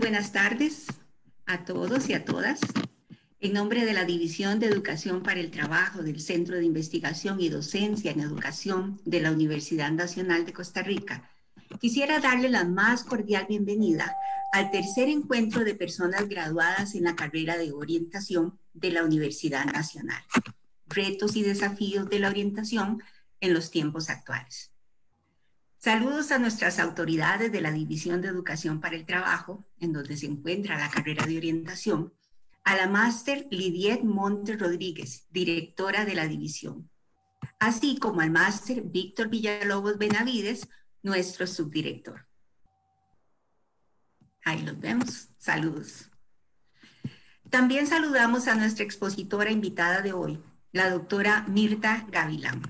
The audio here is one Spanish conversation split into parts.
buenas tardes a todos y a todas. En nombre de la División de Educación para el Trabajo del Centro de Investigación y Docencia en Educación de la Universidad Nacional de Costa Rica, quisiera darle la más cordial bienvenida al tercer encuentro de personas graduadas en la carrera de orientación de la Universidad Nacional. Retos y desafíos de la orientación en los tiempos actuales. Saludos a nuestras autoridades de la División de Educación para el Trabajo, en donde se encuentra la carrera de orientación, a la máster Lidiet Montes Rodríguez, directora de la división, así como al máster Víctor Villalobos Benavides, nuestro subdirector. Ahí los vemos. Saludos. También saludamos a nuestra expositora invitada de hoy, la doctora Mirta Gavilán.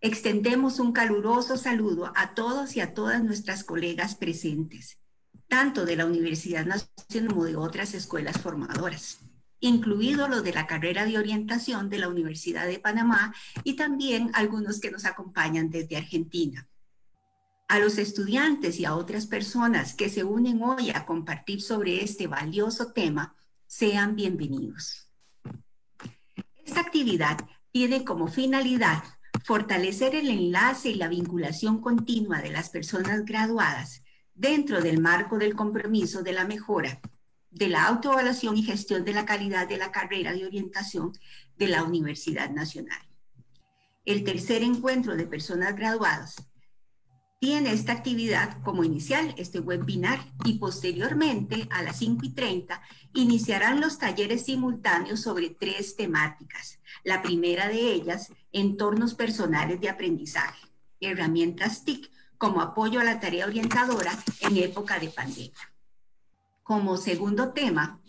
Extendemos un caluroso saludo a todos y a todas nuestras colegas presentes, tanto de la Universidad Nacional como de otras escuelas formadoras, incluidos los de la carrera de orientación de la Universidad de Panamá y también algunos que nos acompañan desde Argentina. A los estudiantes y a otras personas que se unen hoy a compartir sobre este valioso tema, sean bienvenidos. Esta actividad tiene como finalidad fortalecer el enlace y la vinculación continua de las personas graduadas dentro del marco del compromiso de la mejora, de la autoevaluación y gestión de la calidad de la carrera de orientación de la Universidad Nacional. El tercer encuentro de personas graduadas tiene esta actividad como inicial, este webinar, y posteriormente a las 5:30 iniciarán los talleres simultáneos sobre 3 temáticas. La primera de ellas, entornos personales de aprendizaje, herramientas TIC como apoyo a la tarea orientadora en época de pandemia. Como segundo tema,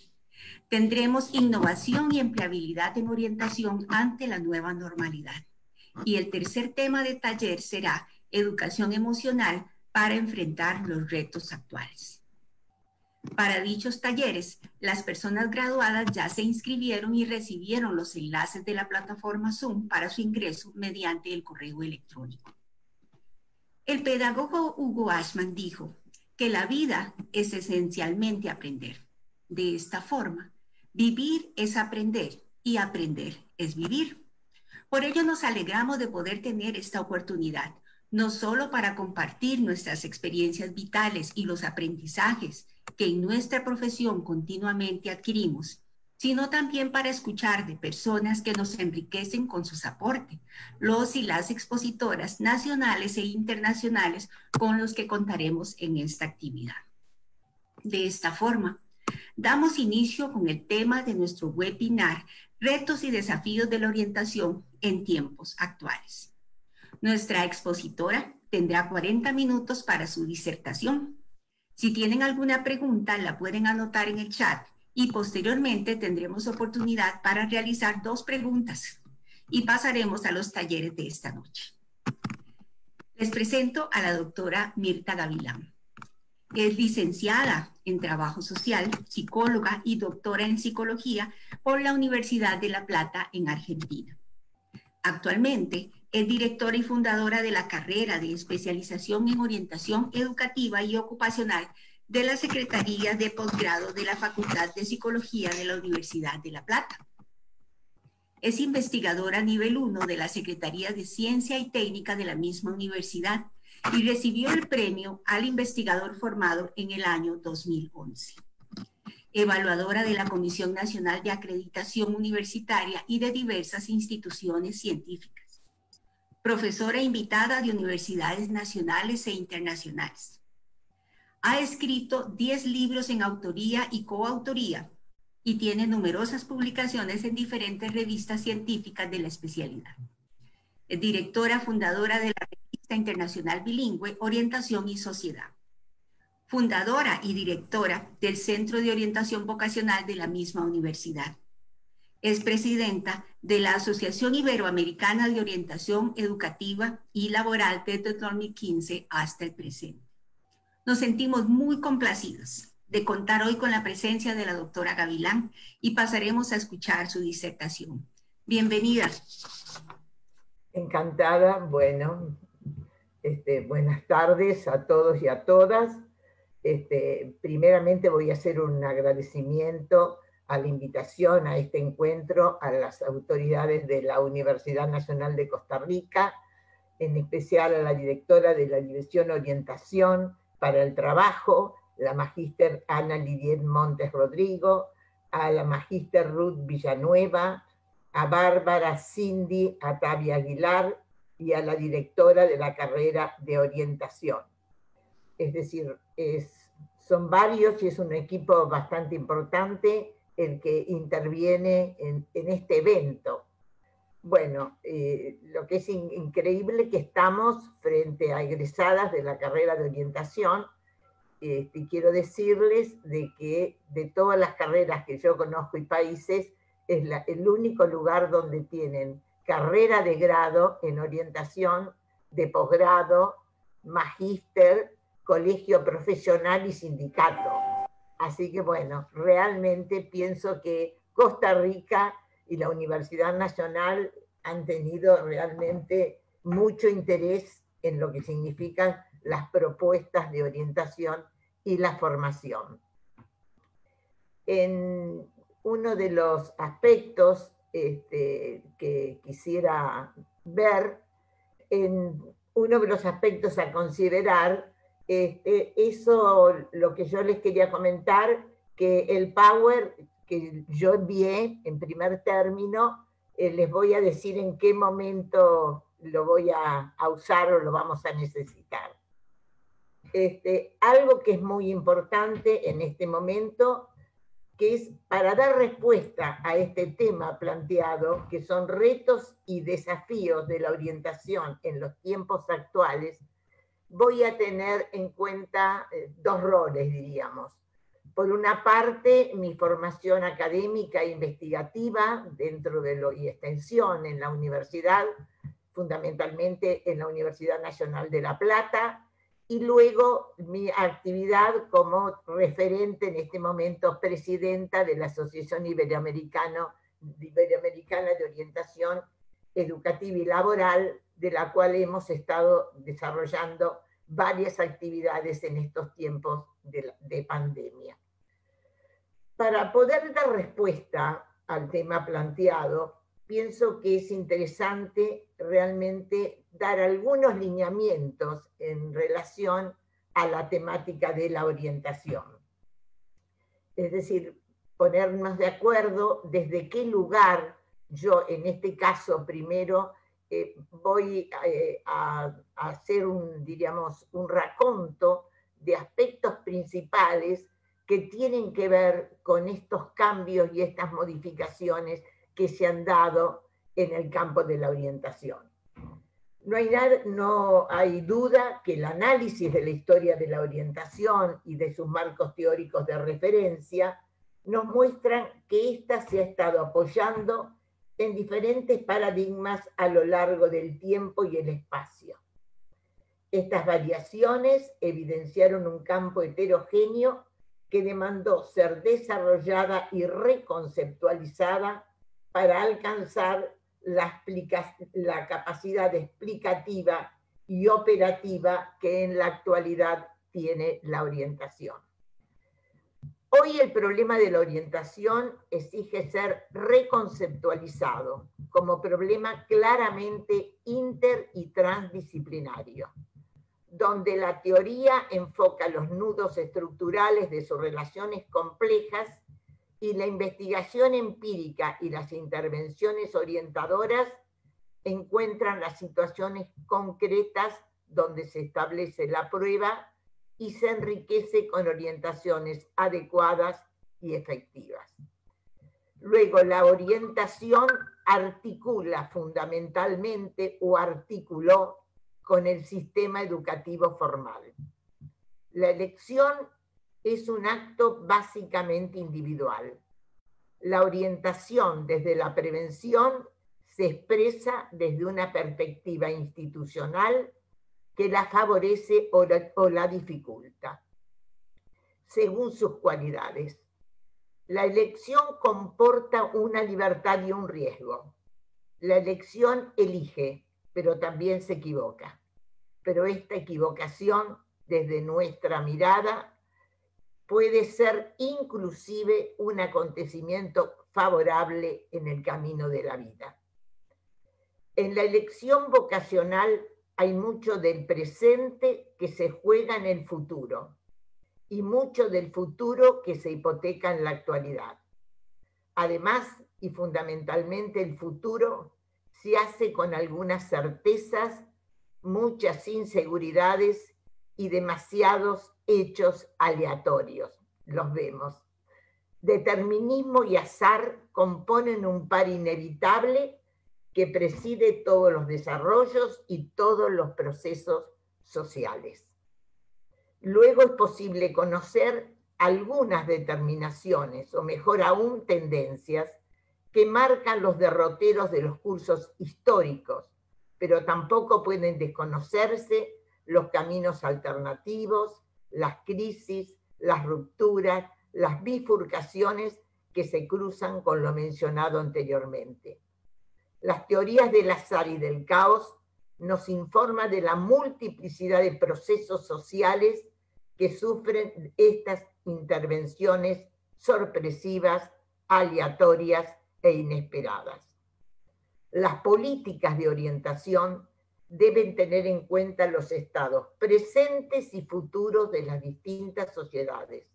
tendremos innovación y empleabilidad en orientación ante la nueva normalidad. Y el tercer tema de taller será educación emocional para enfrentar los retos actuales. Para dichos talleres, las personas graduadas ya se inscribieron y recibieron los enlaces de la plataforma Zoom para su ingreso mediante el correo electrónico. El pedagogo Hugo Ashman dijo que la vida es esencialmente aprender. De esta forma, vivir es aprender y aprender es vivir. Por ello nos alegramos de poder tener esta oportunidad, no solo para compartir nuestras experiencias vitales y los aprendizajes que en nuestra profesión continuamente adquirimos, sino también para escuchar de personas que nos enriquecen con sus aportes, los y las expositoras nacionales e internacionales con los que contaremos en esta actividad. De esta forma, damos inicio con el tema de nuestro webinar, Retos y desafíos de la orientación en tiempos actuales. Nuestra expositora tendrá 40 minutos para su disertación. Si tienen alguna pregunta, la pueden anotar en el chat y posteriormente tendremos oportunidad para realizar 2 preguntas y pasaremos a los talleres de esta noche. Les presento a la doctora Mirta Gavilán. Es licenciada en Trabajo Social, psicóloga y doctora en Psicología por la Universidad de La Plata en Argentina. Actualmente es directora y fundadora de la carrera de especialización en orientación educativa y ocupacional de la Secretaría de Posgrado de la Facultad de Psicología de la Universidad de La Plata. Es investigadora nivel 1 de la Secretaría de Ciencia y Técnica de la misma universidad y recibió el premio al investigador formado en el año 2011. Evaluadora de la Comisión Nacional de Acreditación Universitaria y de diversas instituciones científicas. Profesora invitada de universidades nacionales e internacionales. Ha escrito 10 libros en autoría y coautoría y tiene numerosas publicaciones en diferentes revistas científicas de la especialidad. Es directora fundadora de la Revista Internacional Bilingüe Orientación y Sociedad. Fundadora y directora del Centro de Orientación Vocacional de la misma universidad. Es presidenta de la Asociación Iberoamericana de Orientación Educativa y Laboral desde 2015 hasta el presente. Nos sentimos muy complacidos de contar hoy con la presencia de la doctora Gavilán y pasaremos a escuchar su disertación. Bienvenida. Encantada, bueno, buenas tardes a todos y a todas. Primeramente voy a hacer un agradecimiento a la invitación a este encuentro a las autoridades de la Universidad Nacional de Costa Rica, en especial a la directora de la Dirección Orientación para el Trabajo, la magíster Ana Lidiet Montes Rodrigo, a la magíster Ruth Villanueva, a Bárbara Cindy Atavia Aguilar y a la directora de la carrera de orientación. Es decir, son varios y es un equipo bastante importante el que interviene en este evento. Bueno, lo que es increíble que estamos frente a egresadas de la carrera de orientación. Quiero decirles de que de todas las carreras que yo conozco y países, es el único lugar donde tienen carrera de grado en orientación, de posgrado, magíster, colegio profesional y sindicato. Así que bueno, realmente pienso que Costa Rica y la Universidad Nacional han tenido realmente mucho interés en lo que significan las propuestas de orientación y la formación. En uno de los aspectos que quisiera ver, en uno de los aspectos a considerar, eso lo que yo les quería comentar, que el Power que yo envié en primer término, les voy a decir en qué momento lo voy a usar o lo vamos a necesitar. Algo que es muy importante en este momento, que es para dar respuesta a este tema planteado, que son retos y desafíos de la orientación en los tiempos actuales, voy a tener en cuenta dos roles, diríamos. Por una parte, mi formación académica e investigativa dentro de y extensión en la universidad, fundamentalmente en la Universidad Nacional de La Plata, y luego mi actividad como referente en este momento, presidenta de la Asociación Iberoamericana de Orientación Educativa y Laboral, de la cual hemos estado desarrollando varias actividades en estos tiempos de pandemia. Para poder dar respuesta al tema planteado, pienso que es interesante realmente dar algunos lineamientos en relación a la temática de la orientación. Es decir, ponernos de acuerdo desde qué lugar yo, en este caso, primero voy a hacer diríamos, un raconto de aspectos principales que tienen que ver con estos cambios y estas modificaciones que se han dado en el campo de la orientación. No hay duda que el análisis de la historia de la orientación y de sus marcos teóricos de referencia nos muestran que ésta se ha estado apoyando en diferentes paradigmas a lo largo del tiempo y el espacio. Estas variaciones evidenciaron un campo heterogéneo que demandó ser desarrollada y reconceptualizada para alcanzar la capacidad explicativa y operativa que en la actualidad tiene la orientación. Hoy el problema de la orientación exige ser reconceptualizado como problema claramente inter y transdisciplinario, donde la teoría enfoca los nudos estructurales de sus relaciones complejas y la investigación empírica y las intervenciones orientadoras encuentran las situaciones concretas donde se establece la prueba y se enriquece con orientaciones adecuadas y efectivas. Luego, la orientación articula fundamentalmente o articuló con el sistema educativo formal. La elección es un acto básicamente individual. La orientación desde la prevención se expresa desde una perspectiva institucional que la favorece o la dificulta, según sus cualidades. La elección comporta una libertad y un riesgo. La elección elige, pero también se equivoca. Pero esta equivocación, desde nuestra mirada, puede ser inclusive un acontecimiento favorable en el camino de la vida. En la elección vocacional hay mucho del presente que se juega en el futuro y mucho del futuro que se hipoteca en la actualidad. Además, y fundamentalmente, el futuro se hace con algunas certezas, muchas inseguridades y demasiados hechos aleatorios. Los vemos. Determinismo y azar componen un par inevitable que preside todos los desarrollos y todos los procesos sociales. Luego es posible conocer algunas determinaciones, o mejor aún tendencias, que marcan los derroteros de los cursos históricos, pero tampoco pueden desconocerse los caminos alternativos, las crisis, las rupturas, las bifurcaciones que se cruzan con lo mencionado anteriormente. Las teorías del azar y del caos nos informan de la multiplicidad de procesos sociales que sufren estas intervenciones sorpresivas, aleatorias e inesperadas. Las políticas de orientación deben tener en cuenta los estados presentes y futuros de las distintas sociedades,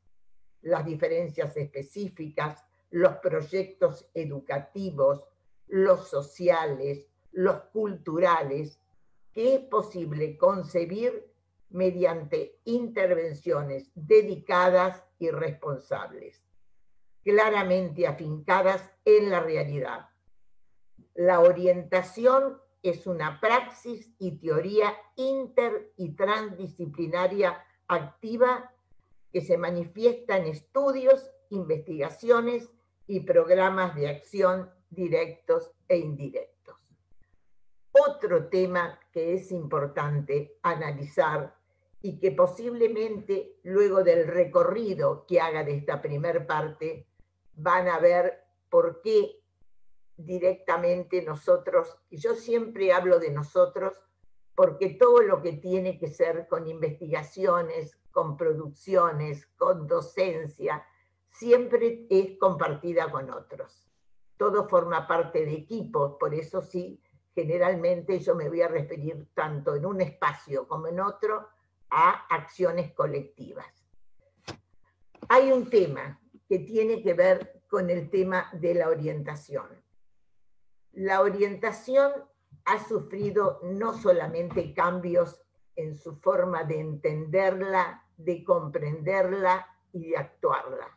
las diferencias específicas, los proyectos educativos, los sociales, los culturales, que es posible concebir mediante intervenciones dedicadas y responsables, claramente afincadas en la realidad. La orientación es una praxis y teoría inter y transdisciplinaria activa que se manifiesta en estudios, investigaciones y programas de acción directos e indirectos. Otro tema que es importante analizar y que posiblemente luego del recorrido que haga de esta primer parte van a ver por qué directamente nosotros, y yo siempre hablo de nosotros porque todo lo que tiene que ser con investigaciones, con producciones, con docencia, siempre es compartida con otros. Todo forma parte de equipos, por eso sí, generalmente yo me voy a referir tanto en un espacio como en otro a acciones colectivas. Hay un tema que tiene que ver con el tema de la orientación. La orientación ha sufrido no solamente cambios en su forma de entenderla, de comprenderla y de actuarla,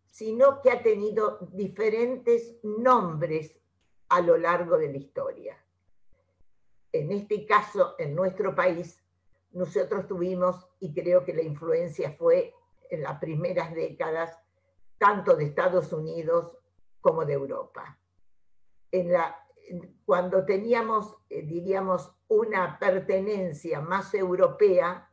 sino que ha tenido diferentes nombres a lo largo de la historia. En este caso, en nuestro país, nosotros tuvimos, y creo que la influencia fue en las primeras décadas, tanto de Estados Unidos como de Europa. Cuando teníamos, diríamos, una pertenencia más europea,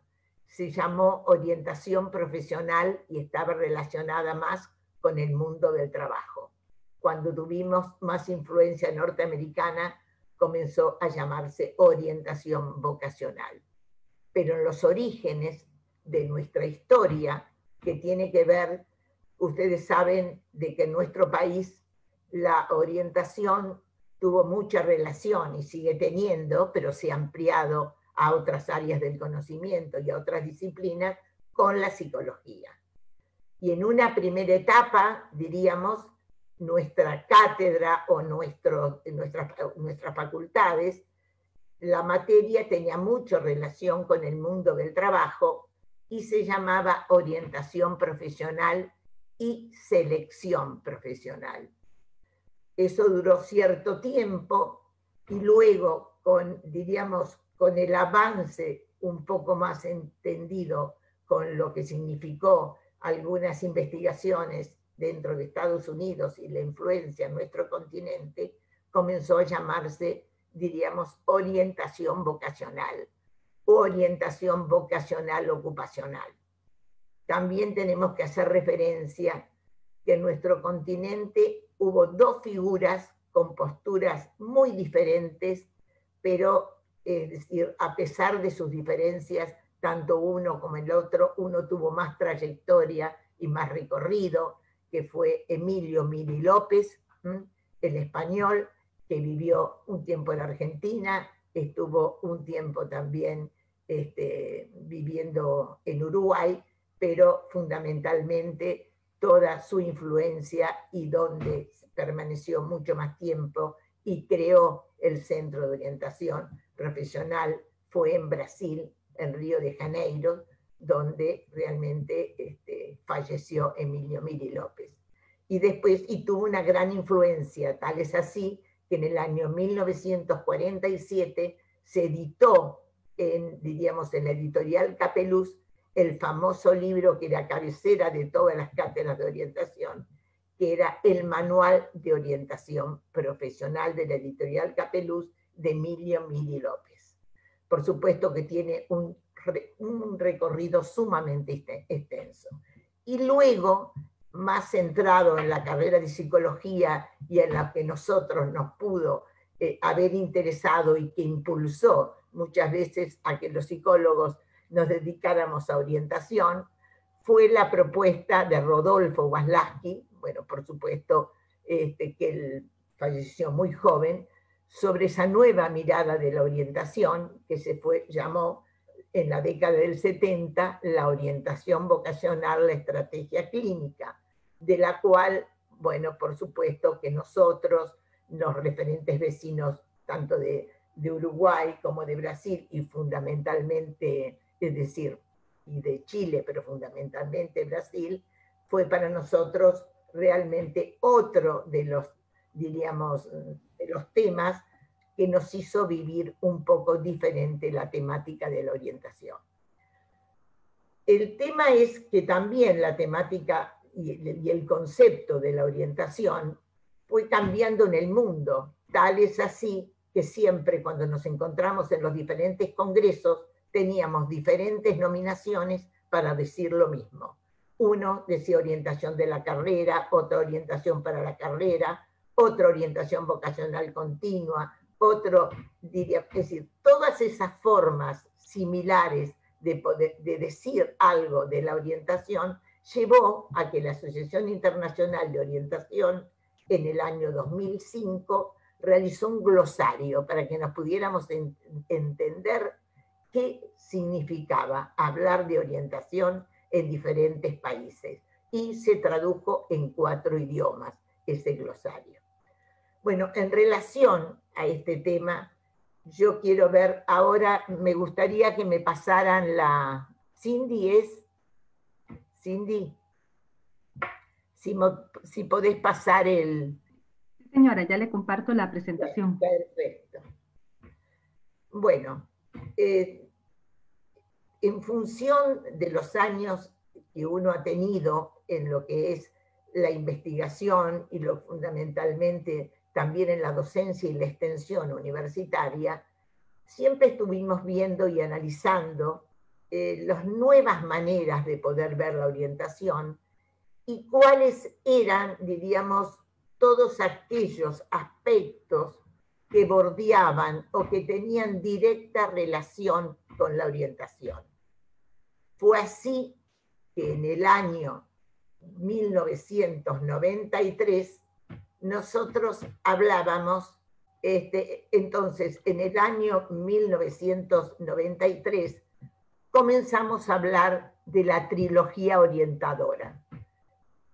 se llamó orientación profesional y estaba relacionada más con el mundo del trabajo. Cuando tuvimos más influencia norteamericana, comenzó a llamarse orientación vocacional. Pero en los orígenes de nuestra historia, que tiene que ver, ustedes saben de que en nuestro país la orientación tuvo mucha relación y sigue teniendo, pero se ha ampliado a otras áreas del conocimiento y a otras disciplinas con la psicología. Y en una primera etapa, diríamos, nuestra cátedra o nuestras facultades, la materia tenía mucha relación con el mundo del trabajo y se llamaba orientación profesional y selección profesional. Eso duró cierto tiempo y luego, diríamos, con el avance un poco más entendido con lo que significó algunas investigaciones dentro de Estados Unidos y la influencia en nuestro continente, comenzó a llamarse, diríamos, orientación vocacional o orientación vocacional ocupacional. También tenemos que hacer referencia que en nuestro continente hubo dos figuras con posturas muy diferentes, pero es decir, a pesar de sus diferencias, tanto uno como el otro, uno tuvo más trayectoria y más recorrido, que fue Emilio Miri López, el español, que vivió un tiempo en Argentina, estuvo un tiempo también viviendo en Uruguay, pero fundamentalmente toda su influencia y donde permaneció mucho más tiempo y creó el Centro de Orientación Profesional fue en Brasil, en Río de Janeiro, donde realmente falleció Emilio Miri López. Y después, y tuvo una gran influencia, tal es así que en el año 1947 se editó diríamos, en la editorial Capeluz, el famoso libro que era cabecera de todas las cátedras de orientación, que era el Manual de Orientación Profesional de la editorial Capeluz de Emilio Miri López. Por supuesto que tiene un recorrido sumamente extenso. Y luego, más centrado en la carrera de psicología y en la que nosotros nos pudo haber interesado y que impulsó muchas veces a que los psicólogos nos dedicáramos a orientación, fue la propuesta de Rodolfo Waslaski, bueno, por supuesto, que él falleció muy joven, sobre esa nueva mirada de la orientación que llamó en la década del 70 la orientación vocacional, la estrategia clínica, de la cual, bueno, por supuesto que nosotros, los referentes vecinos, tanto de Uruguay como de Brasil y fundamentalmente, es decir, y de Chile, pero fundamentalmente Brasil, fue para nosotros realmente otro de los, diríamos, de los temas que nos hizo vivir un poco diferente la temática de la orientación. El tema es que también la temática y el concepto de la orientación fue cambiando en el mundo. Tal es así que siempre cuando nos encontramos en los diferentes congresos teníamos diferentes nominaciones para decir lo mismo. Uno decía orientación de la carrera, otra orientación para la carrera, otra orientación vocacional continua, otro diría, es decir, todas esas formas similares de decir algo de la orientación llevó a que la Asociación Internacional de Orientación en el año 2005 realizó un glosario para que nos pudiéramos entender qué significaba hablar de orientación en diferentes países. Y se tradujo en 4 idiomas ese glosario. Bueno, en relación a este tema, yo quiero ver ahora, me gustaría que me pasaran la... Cindy, si podés pasar el... Señora, ya le comparto la presentación. Perfecto. Bueno, en función de los años que uno ha tenido en lo que es la investigación y lo fundamentalmente también en la docencia y la extensión universitaria, siempre estuvimos viendo y analizando las nuevas maneras de poder ver la orientación y cuáles eran, diríamos, todos aquellos aspectos que bordeaban o que tenían directa relación con la orientación. Fue así que en el año 1993 nosotros hablábamos, entonces en el año 1993 comenzamos a hablar de la trilogía orientadora.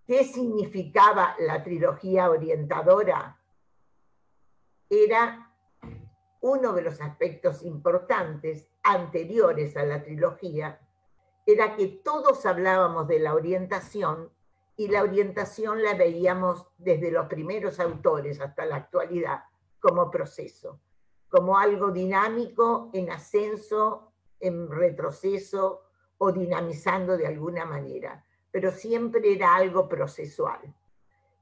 ¿Qué significaba la trilogía orientadora? Era uno de los aspectos importantes anteriores a la trilogía, era que todos hablábamos de la orientación y la orientación la veíamos desde los primeros autores hasta la actualidad como proceso, como algo dinámico, en ascenso, en retroceso o dinamizando de alguna manera, pero siempre era algo procesual.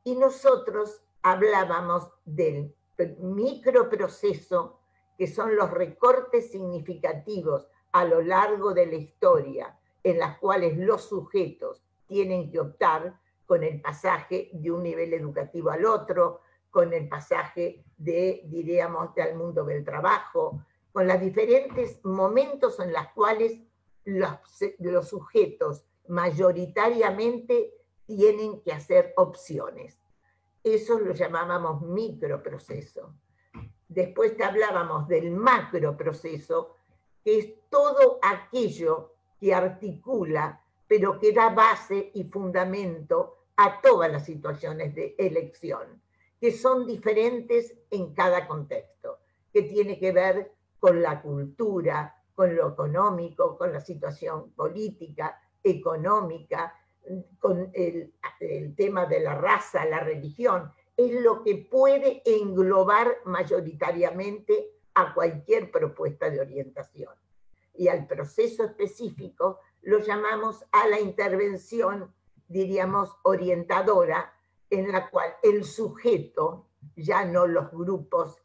Y nosotros hablábamos del microproceso, que son los recortes significativos a lo largo de la historia, en las cuales los sujetos tienen que optar con el pasaje de un nivel educativo al otro, con el pasaje diríamos, del mundo del trabajo, con los diferentes momentos en los cuales los sujetos mayoritariamente tienen que hacer opciones. Eso lo llamábamos microproceso. Después te hablábamos del macroproceso, que es todo aquello que articula, pero que da base y fundamento a todas las situaciones de elección, que son diferentes en cada contexto, que tiene que ver con la cultura, con lo económico, con la situación política, económica, con el tema de la raza, la religión. Es lo que puede englobar mayoritariamente a cualquier propuesta de orientación. Y al proceso específico lo llamamos a la intervención, diríamos, orientadora, en la cual el sujeto, ya no los grupos,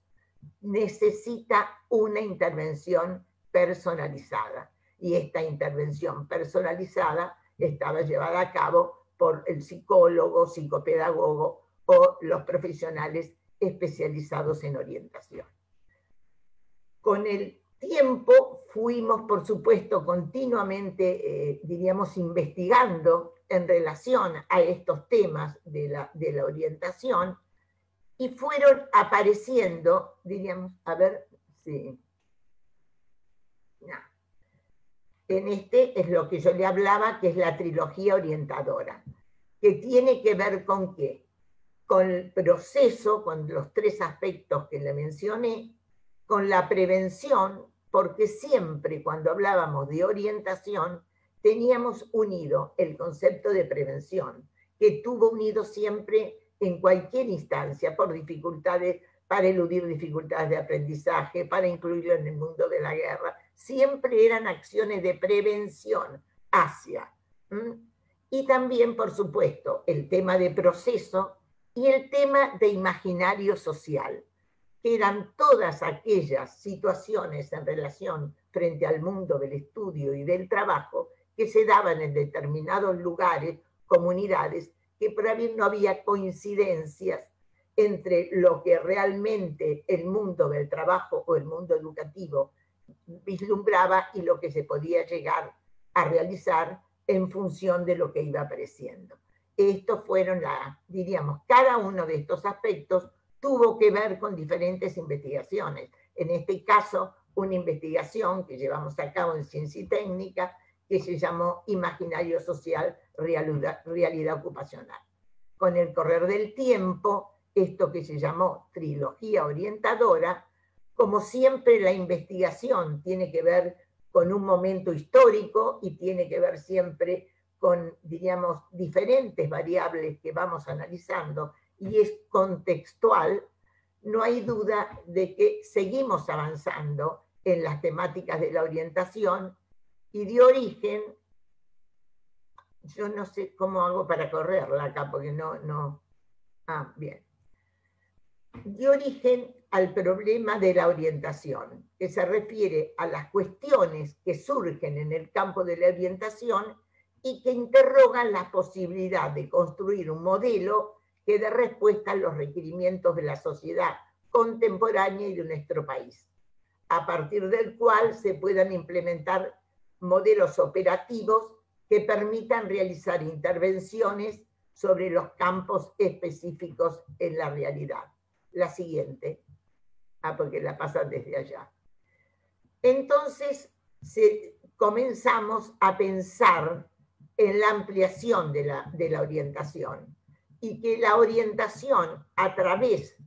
necesita una intervención personalizada. Y esta intervención personalizada estaba llevada a cabo por el psicólogo, psicopedagogo o los profesionales especializados en orientación. Con el tiempo fuimos, por supuesto, continuamente, diríamos, investigando en relación a estos temas de la orientación, y fueron apareciendo, diríamos, a ver, sí. No. En este es lo que yo le hablaba, que es la trilogía orientadora, que tiene que ver con qué, con el proceso, con los tres aspectos que le mencioné, con la prevención, porque siempre cuando hablábamos de orientación teníamos unido el concepto de prevención, que tuvo unido siempre en cualquier instancia, por dificultades, para eludir dificultades de aprendizaje, para incluirlo en el mundo de la guerra, siempre eran acciones de prevención hacia. Y también, por supuesto, el tema de proceso y el tema de imaginario social, que eran todas aquellas situaciones en relación frente al mundo del estudio y del trabajo que se daban en determinados lugares, comunidades, que por ahí no había coincidencias entre lo que realmente el mundo del trabajo o el mundo educativo vislumbraba y lo que se podía llegar a realizar en función de lo que iba apareciendo. Estos fueron, diríamos, cada uno de estos aspectos tuvo que ver con diferentes investigaciones. En este caso, una investigación que llevamos a cabo en Ciencia y Técnica, que se llamó Imaginario Social, Realidad Ocupacional. Con el correr del tiempo, esto que se llamó Trilogía Orientadora, como siempre la investigación tiene que ver con un momento histórico y tiene que ver siempre con, diríamos, diferentes variables que vamos analizando, y es contextual, no hay duda de que seguimos avanzando en las temáticas de la orientación y de origen. Yo no sé cómo hago para correrla acá, porque no. Ah, bien. De origen al problema de la orientación, que se refiere a las cuestiones que surgen en el campo de la orientación y que interrogan la posibilidad de construir un modelo que dé respuesta a los requerimientos de la sociedad contemporánea y de nuestro país, a partir del cual se puedan implementar modelos operativos que permitan realizar intervenciones sobre los campos específicos en la realidad. La siguiente. Porque la pasan desde allá. Entonces, comenzamos a pensar en la ampliación de la orientación, y que la orientación, a través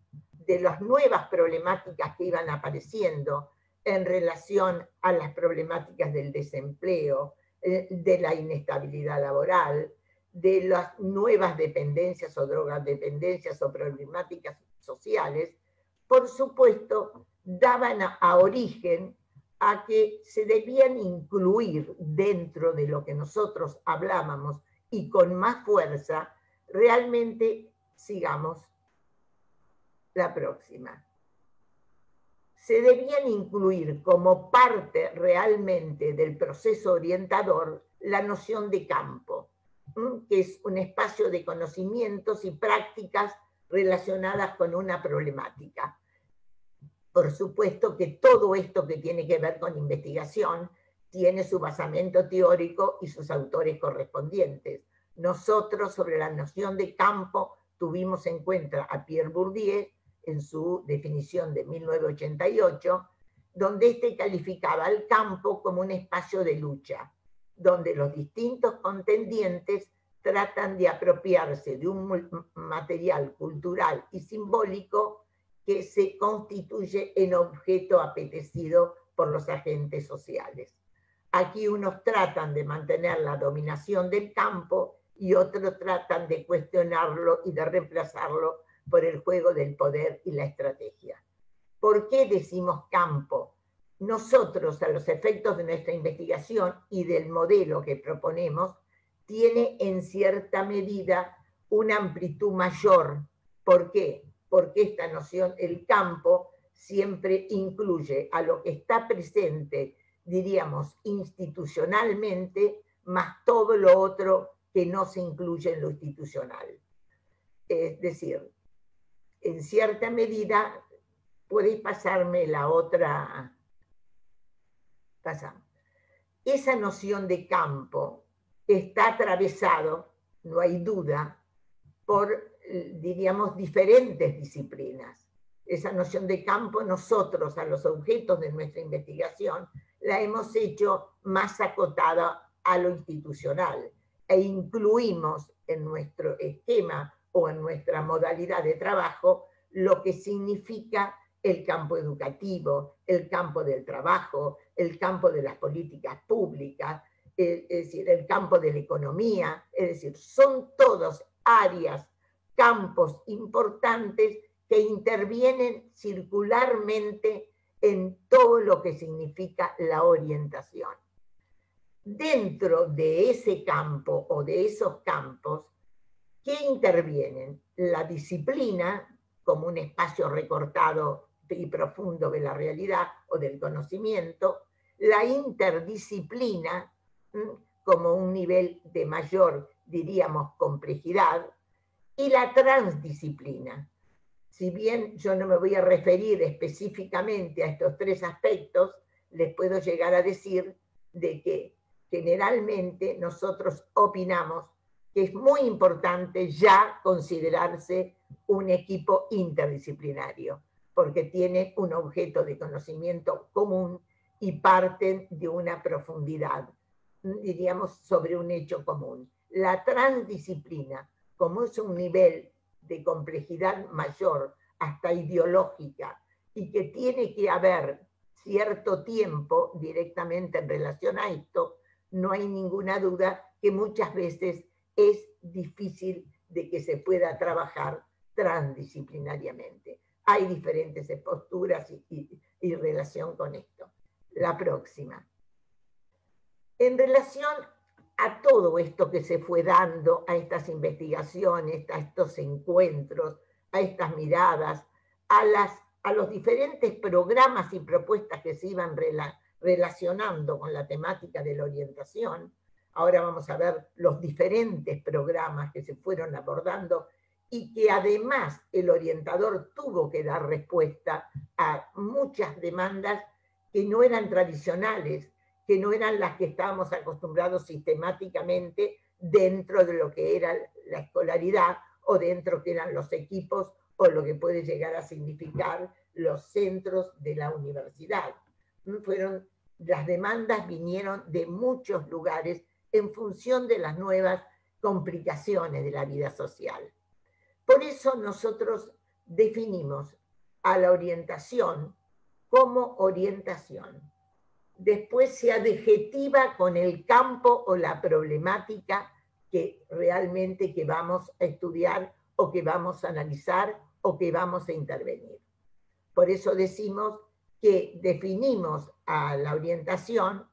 de las nuevas problemáticas que iban apareciendo en relación a las problemáticas del desempleo, de la inestabilidad laboral, de las nuevas dependencias o drogadependencias o problemáticas sociales, por supuesto, daban a origen a que se debían incluir dentro de lo que nosotros hablábamos, y con más fuerza, realmente, sigamos, la próxima. Se debían incluir como parte realmente del proceso orientador la noción de campo, que es un espacio de conocimientos y prácticas relacionadas con una problemática. Por supuesto que todo esto que tiene que ver con investigación tiene su basamento teórico y sus autores correspondientes. Nosotros, sobre la noción de campo, tuvimos en cuenta a Pierre Bourdieu en su definición de 1988, donde este calificaba al campo como un espacio de lucha, donde los distintos contendientes tratan de apropiarse de un material cultural y simbólico que se constituye en objeto apetecido por los agentes sociales. Aquí unos tratan de mantener la dominación del campo y otros tratan de cuestionarlo y de reemplazarlo por el juego del poder y la estrategia. ¿Por qué decimos campo? Nosotros, a los efectos de nuestra investigación y del modelo que proponemos, tiene en cierta medida una amplitud mayor. ¿Por qué? Porque esta noción, el campo, siempre incluye a lo que está presente, diríamos, institucionalmente, más todo lo otro que no se incluye en lo institucional. Es decir, en cierta medida, podéis pasarme la otra. Pasamos. Esa noción de campo está atravesado, no hay duda, por, diríamos, diferentes disciplinas. Esa noción de campo nosotros, a los objetos de nuestra investigación, la hemos hecho más acotada a lo institucional e incluimos en nuestro esquema o en nuestra modalidad de trabajo lo que significa el campo educativo, el campo del trabajo, el campo de las políticas públicas, es decir, el campo de la economía, es decir, son todas áreas, campos importantes que intervienen circularmente en todo lo que significa la orientación. Dentro de ese campo o de esos campos, ¿qué intervienen? La disciplina, como un espacio recortado y profundo de la realidad o del conocimiento, la interdisciplina, como un nivel de mayor, diríamos, complejidad, y la transdisciplina. Si bien yo no me voy a referir específicamente a estos tres aspectos, les puedo llegar a decir de que generalmente nosotros opinamos que es muy importante ya considerarse un equipo interdisciplinario, porque tiene un objeto de conocimiento común y parten de una profundidad, diríamos, sobre un hecho común. La transdisciplina, como es un nivel de complejidad mayor, hasta ideológica, y que tiene que haber cierto tiempo directamente en relación a esto, no hay ninguna duda que muchas veces es difícil de que se pueda trabajar transdisciplinariamente. Hay diferentes posturas y relación con esto. La próxima. En relación a todo esto que se fue dando, a estas investigaciones, a estos encuentros, a estas miradas, a los diferentes programas y propuestas que se iban relacionando con la temática de la orientación. Ahora vamos a ver los diferentes programas que se fueron abordando y que además el orientador tuvo que dar respuesta a muchas demandas que no eran tradicionales, que no eran las que estábamos acostumbrados sistemáticamente dentro de lo que era la escolaridad o dentro que eran los equipos o lo que puede llegar a significar los centros de la universidad. Las demandas vinieron de muchos lugares en función de las nuevas complicaciones de la vida social. Por eso nosotros definimos a la orientación como orientación. Después se adjetiva con el campo o la problemática que realmente que vamos a estudiar o que vamos a analizar o que vamos a intervenir. Por eso decimos que definimos a la orientación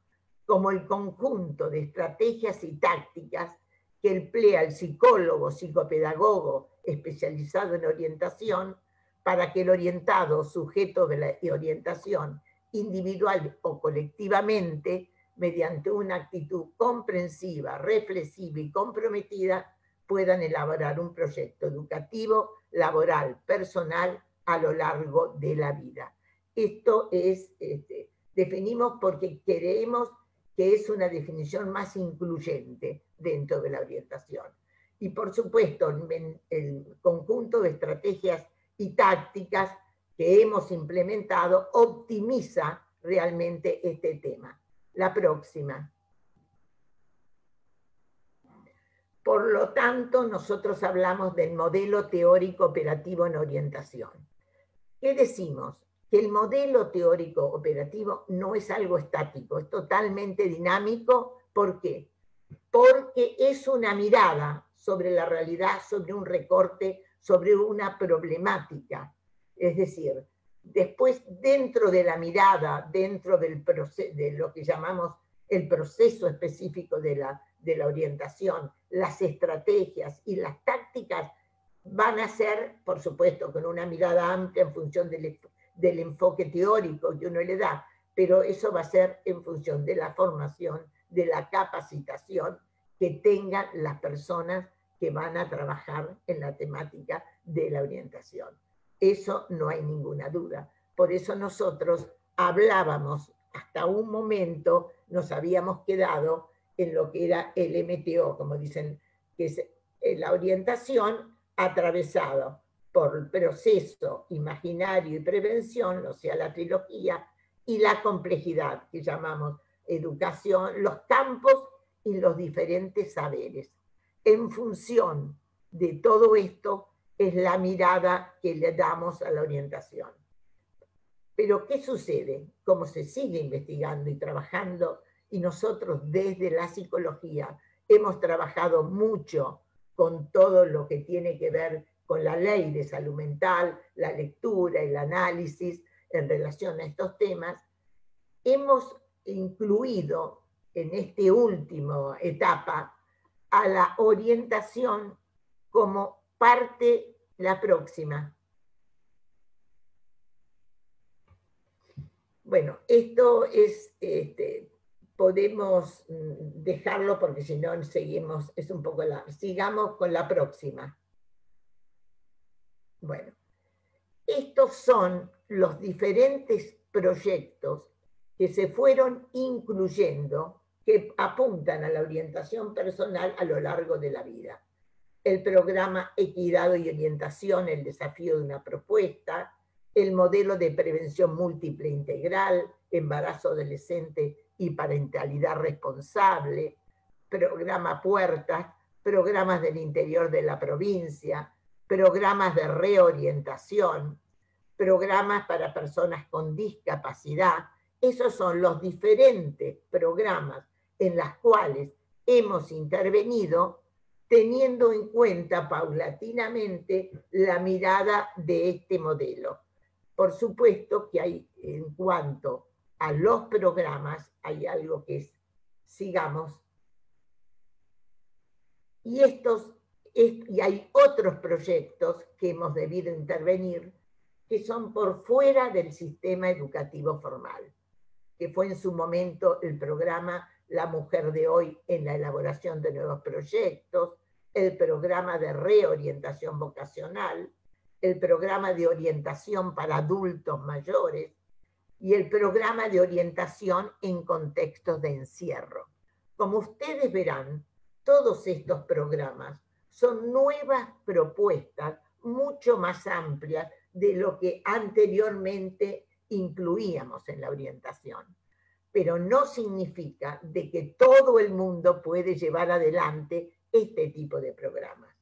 como el conjunto de estrategias y tácticas que emplea el psicólogo, psicopedagogo especializado en orientación para que el orientado, sujeto de la orientación individual o colectivamente, mediante una actitud comprensiva, reflexiva y comprometida, puedan elaborar un proyecto educativo, laboral, personal a lo largo de la vida. Esto es, definimos porque queremos que es una definición más incluyente dentro de la orientación. Y por supuesto, el conjunto de estrategias y tácticas que hemos implementado optimiza realmente este tema. La próxima. Por lo tanto, nosotros hablamos del modelo teórico operativo en orientación. ¿Qué decimos? Que el modelo teórico operativo no es algo estático, es totalmente dinámico. ¿Por qué? Porque es una mirada sobre la realidad, sobre un recorte, sobre una problemática. Es decir, después dentro de la mirada, dentro del de lo que llamamos el proceso específico de la orientación, las estrategias y las tácticas van a ser, por supuesto, con una mirada amplia en función del enfoque teórico que uno le da, pero eso va a ser en función de la formación, de la capacitación que tengan las personas que van a trabajar en la temática de la orientación. Eso no hay ninguna duda. Por eso nosotros hablábamos, hasta un momento nos habíamos quedado en lo que era el MTO, como dicen, que es la orientación atravesado por el proceso imaginario y prevención, o sea, la trilogía, y la complejidad, que llamamos educación, los campos y los diferentes saberes. En función de todo esto es la mirada que le damos a la orientación. Pero ¿qué sucede? Como se sigue investigando y trabajando, y nosotros desde la psicología hemos trabajado mucho con todo lo que tiene que ver con la ley de salud mental, la lectura, el análisis en relación a estos temas, hemos incluido en esta última etapa a la orientación como parte, la próxima. Bueno, esto es, podemos dejarlo porque si no seguimos, es un poco sigamos con la próxima. Bueno, estos son los diferentes proyectos que se fueron incluyendo, que apuntan a la orientación personal a lo largo de la vida. El programa Equidad y Orientación, el desafío de una propuesta, el modelo de prevención múltiple integral, embarazo adolescente y parentalidad responsable, programa Puertas, programas del interior de la provincia, programas de reorientación, programas para personas con discapacidad. Esos son los diferentes programas en los cuales hemos intervenido teniendo en cuenta paulatinamente la mirada de este modelo. Por supuesto que hay, en cuanto a los programas, hay algo que es, sigamos, y hay otros proyectos que hemos debido intervenir que son por fuera del sistema educativo formal, que fue en su momento el programa La Mujer de Hoy en la elaboración de nuevos proyectos, el programa de reorientación vocacional, el programa de orientación para adultos mayores y el programa de orientación en contextos de encierro. Como ustedes verán, todos estos programas son nuevas propuestas mucho más amplias de lo que anteriormente incluíamos en la orientación. Pero no significa de que todo el mundo puede llevar adelante este tipo de programas,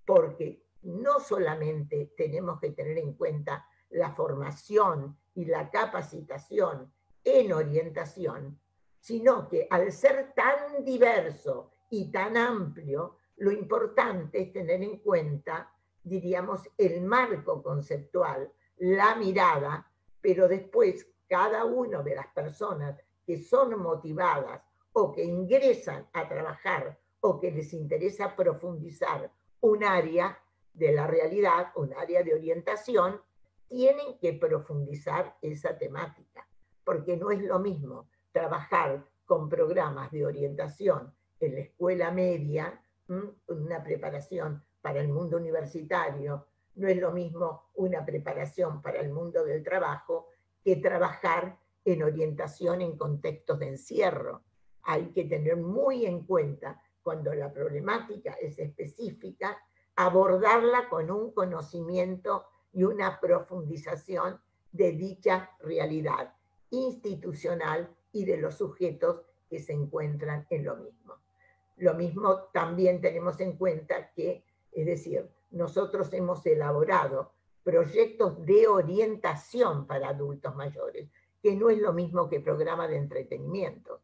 porque no solamente tenemos que tener en cuenta la formación y la capacitación en orientación, sino que al ser tan diverso y tan amplio, lo importante es tener en cuenta, diríamos, el marco conceptual, la mirada, pero después cada una de las personas que son motivadas o que ingresan a trabajar o que les interesa profundizar un área de la realidad, un área de orientación, tienen que profundizar esa temática, porque no es lo mismo trabajar con programas de orientación en la escuela media, una preparación para el mundo universitario, no es lo mismo una preparación para el mundo del trabajo que trabajar en orientación en contextos de encierro. hay que tener muy en cuenta, cuando la problemática es específica, abordarla con un conocimiento y una profundización de dicha realidad institucional y de los sujetos que se encuentran en lo mismo. Lo mismo también tenemos en cuenta que, es decir, nosotros hemos elaborado proyectos de orientación para adultos mayores, que no es lo mismo que programa de entretenimiento.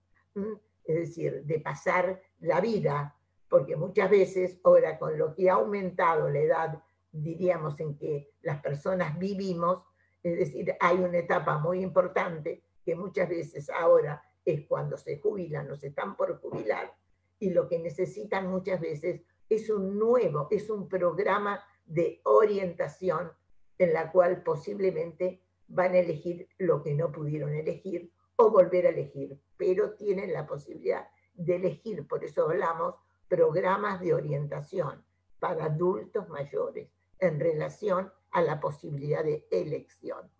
Es decir, de pasar la vida, porque muchas veces ahora con lo que ha aumentado la edad, diríamos, en que las personas vivimos, es decir, hay una etapa muy importante que muchas veces ahora es cuando se jubilan o se están por jubilar, y lo que necesitan muchas veces es un programa de orientación en la cual posiblemente van a elegir lo que no pudieron elegir o volver a elegir, pero tienen la posibilidad de elegir. Por eso hablamos programas de orientación para adultos mayores en relación a la posibilidad de elección.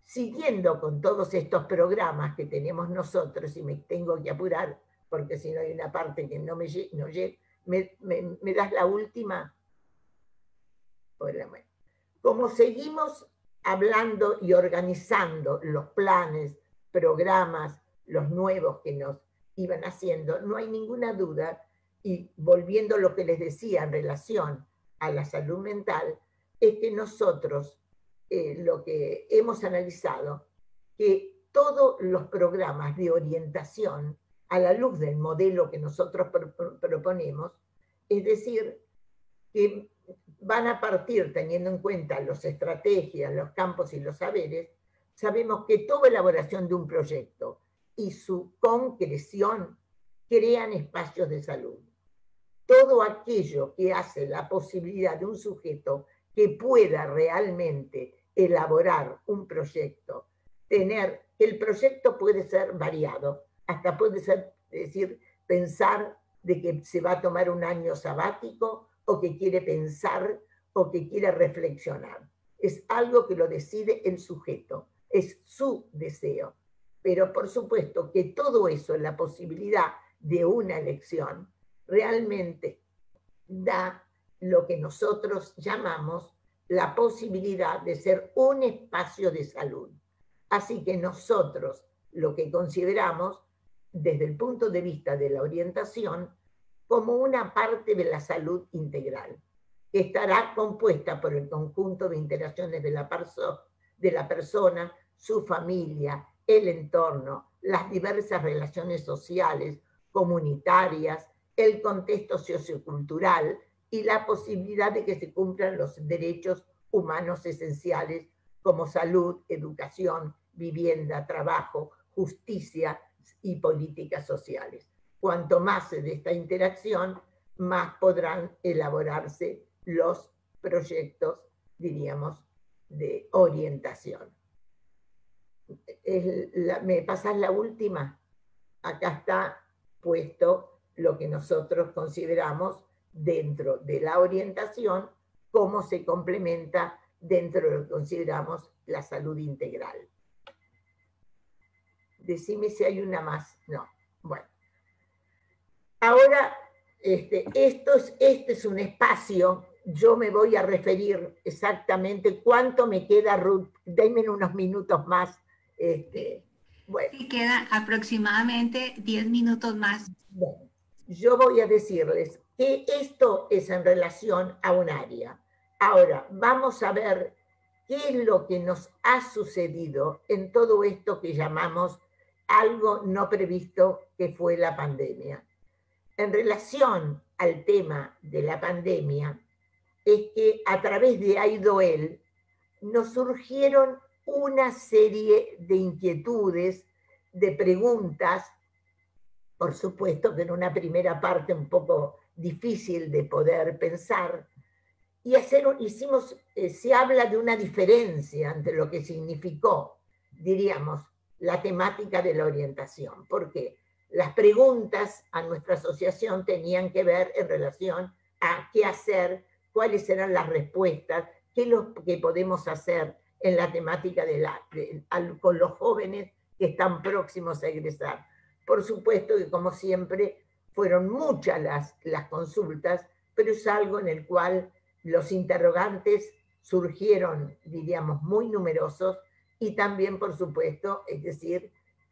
Siguiendo con todos estos programas que tenemos nosotros, y me tengo que apurar porque si no hay una parte que no llega, ¿me das la última? Bueno, como seguimos hablando y organizando los planes, programas, los nuevos que nos iban haciendo, no hay ninguna duda, y volviendo a lo que les decía en relación a la salud mental, es que nosotros lo que hemos analizado, que todos los programas de orientación a la luz del modelo que nosotros proponemos, es decir, que van a partir teniendo en cuenta las estrategias, los campos y los saberes. Sabemos que toda elaboración de un proyecto y su concreción crean espacios de salud. Todo aquello que hace la posibilidad de un sujeto que pueda realmente elaborar un proyecto, el proyecto puede ser variado, hasta puede ser, es decir, pensar de que se va a tomar un año sabático, o que quiere pensar, o que quiere reflexionar. Es algo que lo decide el sujeto, es su deseo. Pero por supuesto que todo eso, la posibilidad de una elección, realmente da lo que nosotros llamamos la posibilidad de ser un espacio de salud. Así que nosotros lo que consideramos desde el punto de vista de la orientación como una parte de la salud integral, que estará compuesta por el conjunto de interacciones de la persona, su familia, el entorno, las diversas relaciones sociales, comunitarias, el contexto sociocultural y la posibilidad de que se cumplan los derechos humanos esenciales como salud, educación, vivienda, trabajo, justicia y políticas sociales. Cuanto más de esta interacción, más podrán elaborarse los proyectos, diríamos, de orientación. ¿Me pasas la última? Acá está puesto lo que nosotros consideramos dentro de la orientación, cómo se complementa dentro de lo que consideramos la salud integral. Decime si hay una más. No. Bueno. Ahora, este es un espacio. Yo me voy a referir exactamente cuánto me queda, Ruth. Denme unos minutos más. Bueno. Sí, queda aproximadamente 10 minutos más. Bueno, yo voy a decirles que esto es en relación a un área. Ahora, vamos a ver qué es lo que nos ha sucedido en todo esto que llamamos algo no previsto, que fue la pandemia. En relación al tema de la pandemia, es que a través de AIDOEL nos surgieron una serie de inquietudes, de preguntas, por supuesto que en una primera parte un poco difícil de poder pensar, y se habla de una diferencia entre lo que significó, diríamos, la temática de la orientación. ¿Por qué? Las preguntas a nuestra asociación tenían que ver en relación a qué hacer, cuáles eran las respuestas, qué es lo que podemos hacer en la temática con los jóvenes que están próximos a egresar. por supuesto que como siempre fueron muchas las consultas, pero es algo en el cual los interrogantes surgieron, diríamos, muy numerosos y también, por supuesto, es decir,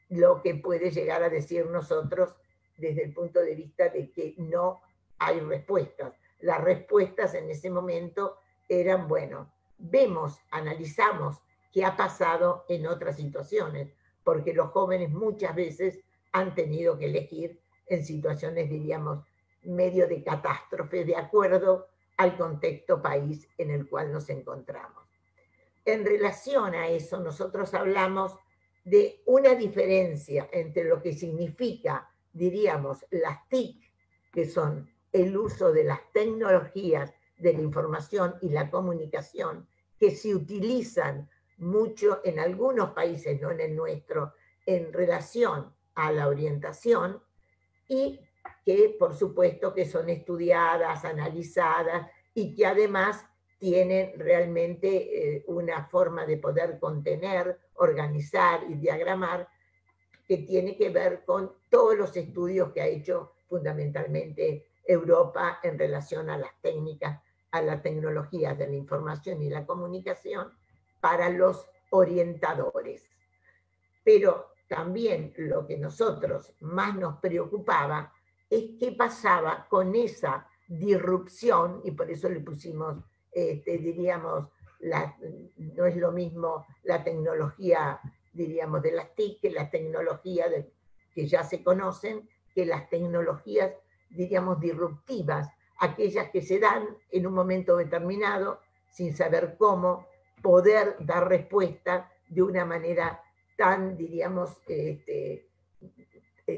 lo que puede llegar a decir nosotros desde el punto de vista de que no hay respuestas. Las respuestas en ese momento eran, bueno, vemos, analizamos qué ha pasado en otras situaciones, porque los jóvenes muchas veces han tenido que elegir en situaciones, diríamos, medio de catástrofe, de acuerdo al contexto país en el cual nos encontramos. En relación a eso, nosotros hablamos de una diferencia entre lo que significa, diríamos, las TIC, que son el uso de las tecnologías de la información y la comunicación, que se utilizan mucho en algunos países, no en el nuestro, en relación a la orientación, y que por supuesto que son estudiadas, analizadas, y que además tienen realmente una forma de poder contener, organizar y diagramar que tiene que ver con todos los estudios que ha hecho fundamentalmente Europa en relación a las técnicas, a las tecnologías de la información y la comunicación para los orientadores. Pero también lo que nosotros más nos preocupaba es qué pasaba con esa disrupción, y por eso le pusimos, diríamos, no es lo mismo la tecnología, diríamos, de las TIC que la tecnología que ya se conocen, que las tecnologías, diríamos, disruptivas, aquellas que se dan en un momento determinado, sin saber cómo, poder dar respuesta de una manera tan, diríamos,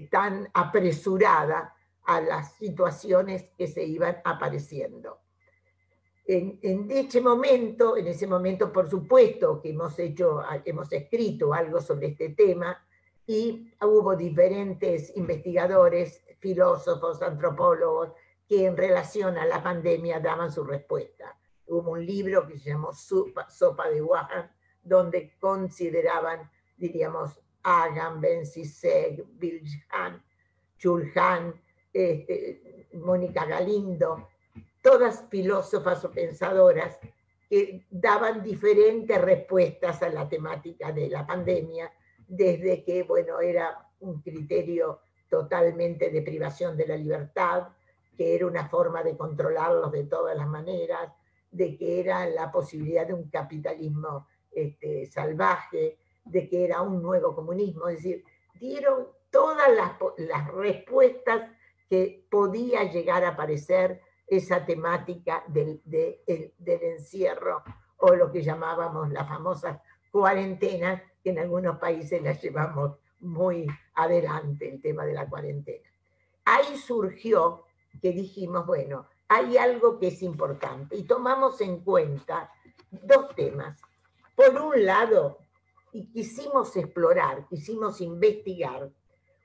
tan apresurada a las situaciones que se iban apareciendo. En ese momento, por supuesto, que hemos escrito algo sobre este tema y hubo diferentes investigadores, filósofos, antropólogos, que en relación a la pandemia daban su respuesta. Hubo un libro que se llamó Sopa de Wuhan, donde consideraban, diríamos, Agamben, Zizek, Bilhan, Chulhan, Mónica Galindo, todas filósofas o pensadoras que daban diferentes respuestas a la temática de la pandemia, desde que, bueno, era un criterio totalmente de privación de la libertad, que era una forma de controlarlos de todas las maneras, de que era la posibilidad de un capitalismo salvaje, de que era un nuevo comunismo, es decir, dieron todas las respuestas que podía llegar a aparecer esa temática del encierro o lo que llamábamos las famosas cuarentenas, que en algunos países las llevamos muy adelante, el tema de la cuarentena. Ahí surgió que dijimos, bueno, hay algo que es importante y tomamos en cuenta dos temas. Por un lado, y quisimos explorar, quisimos investigar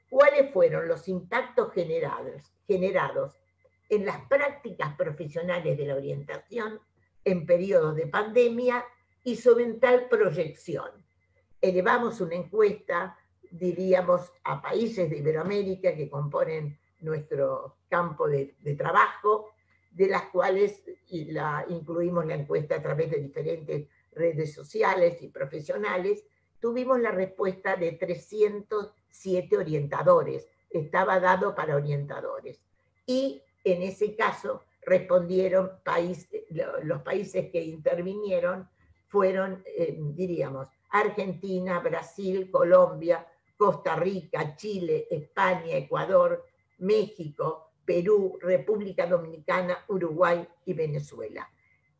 cuáles fueron los impactos generados en las prácticas profesionales de la orientación en periodos de pandemia y sobre tal proyección. Elevamos una encuesta, diríamos, a países de Iberoamérica que componen nuestro campo de trabajo, de las cuales incluimos la encuesta a través de diferentes redes sociales y profesionales. Tuvimos la respuesta de 307 orientadores, estaba dado para orientadores. Y en ese caso respondieron los países que intervinieron fueron, diríamos, Argentina, Brasil, Colombia, Costa Rica, Chile, España, Ecuador, México, Perú, República Dominicana, Uruguay y Venezuela.